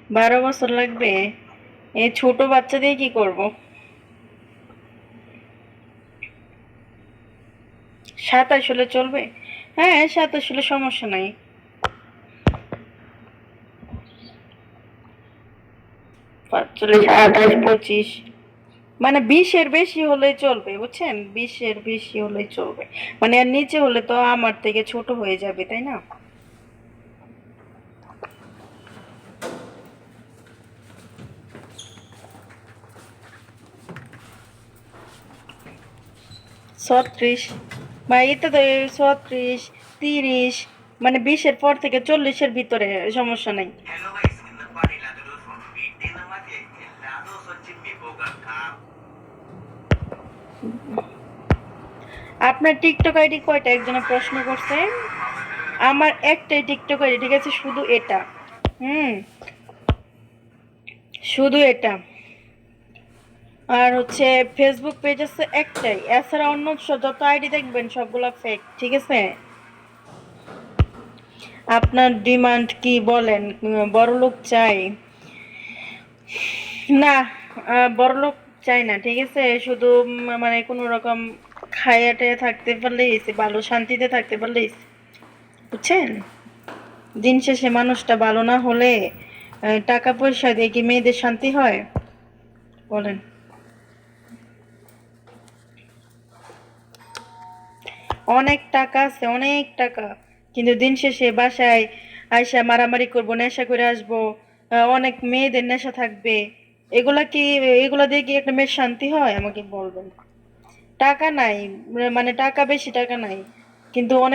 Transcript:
12 বছর লাগবে? এই ছোট বাচ্চা দিয়ে কি করব? 27 হলে চলবে? হ্যাঁ, 27 হলে সমস্যা নাই। 45, 28, 25, মানে 20-এর বেশি হলেই চলবে, বুঝছেন? 20-এর বেশি হলেই চলবে। মানে আর নিচে হলে তো আমার থেকে ছোট হয়ে যাবে, তাই না? 36, বা এতে তো 36, 30, মানে 20-এর পর থেকে 40-এর ভিতরে সমস্যা নাই। আপনার টিকটক আইডি কয়টা? একজনে প্রশ্ন করছে। আমার একটাই টিকটক আইডি, ঠিক আছে? শুধু এটা। হুম, শুধু এটা। আর হচ্ছে ফেসবুক পেজ আছে একটাই, এছাড়া অন্য যত আইডি দেখবেন সবগুলা ফেক, ঠিক আছে? আপনার ডিমান্ড কি বলেন? বড়লোক চাই? না, বড়লোক চাই না, ঠিক আছে? শুধু মানে কোনো রকম খায়াটে থাকতে পারলেই হইছে, ভালো শান্তিতে থাকতে পারলেই হইছে, বুঝছেন? দিন শেষে মানুষটা ভালো না হলে টাকা পয়সা দিয়ে কি মেয়েদের শান্তি হয়? বলেন। অনেক টাকা আছে, অনেক টাকা, কিন্তু দিন শেষে বাসায় আইসা মারামারি করব, নেশা করে আসবো, অনেক মেয়েদের নেশা থাকবে। এগুলা কি, এগুলা দিয়ে কি একটা মেয়ের শান্তি হয়? আমাকে বলবেন। টাকা নাই, মানে টাকা বেশি টাকা নাই, কিন্তু অনেক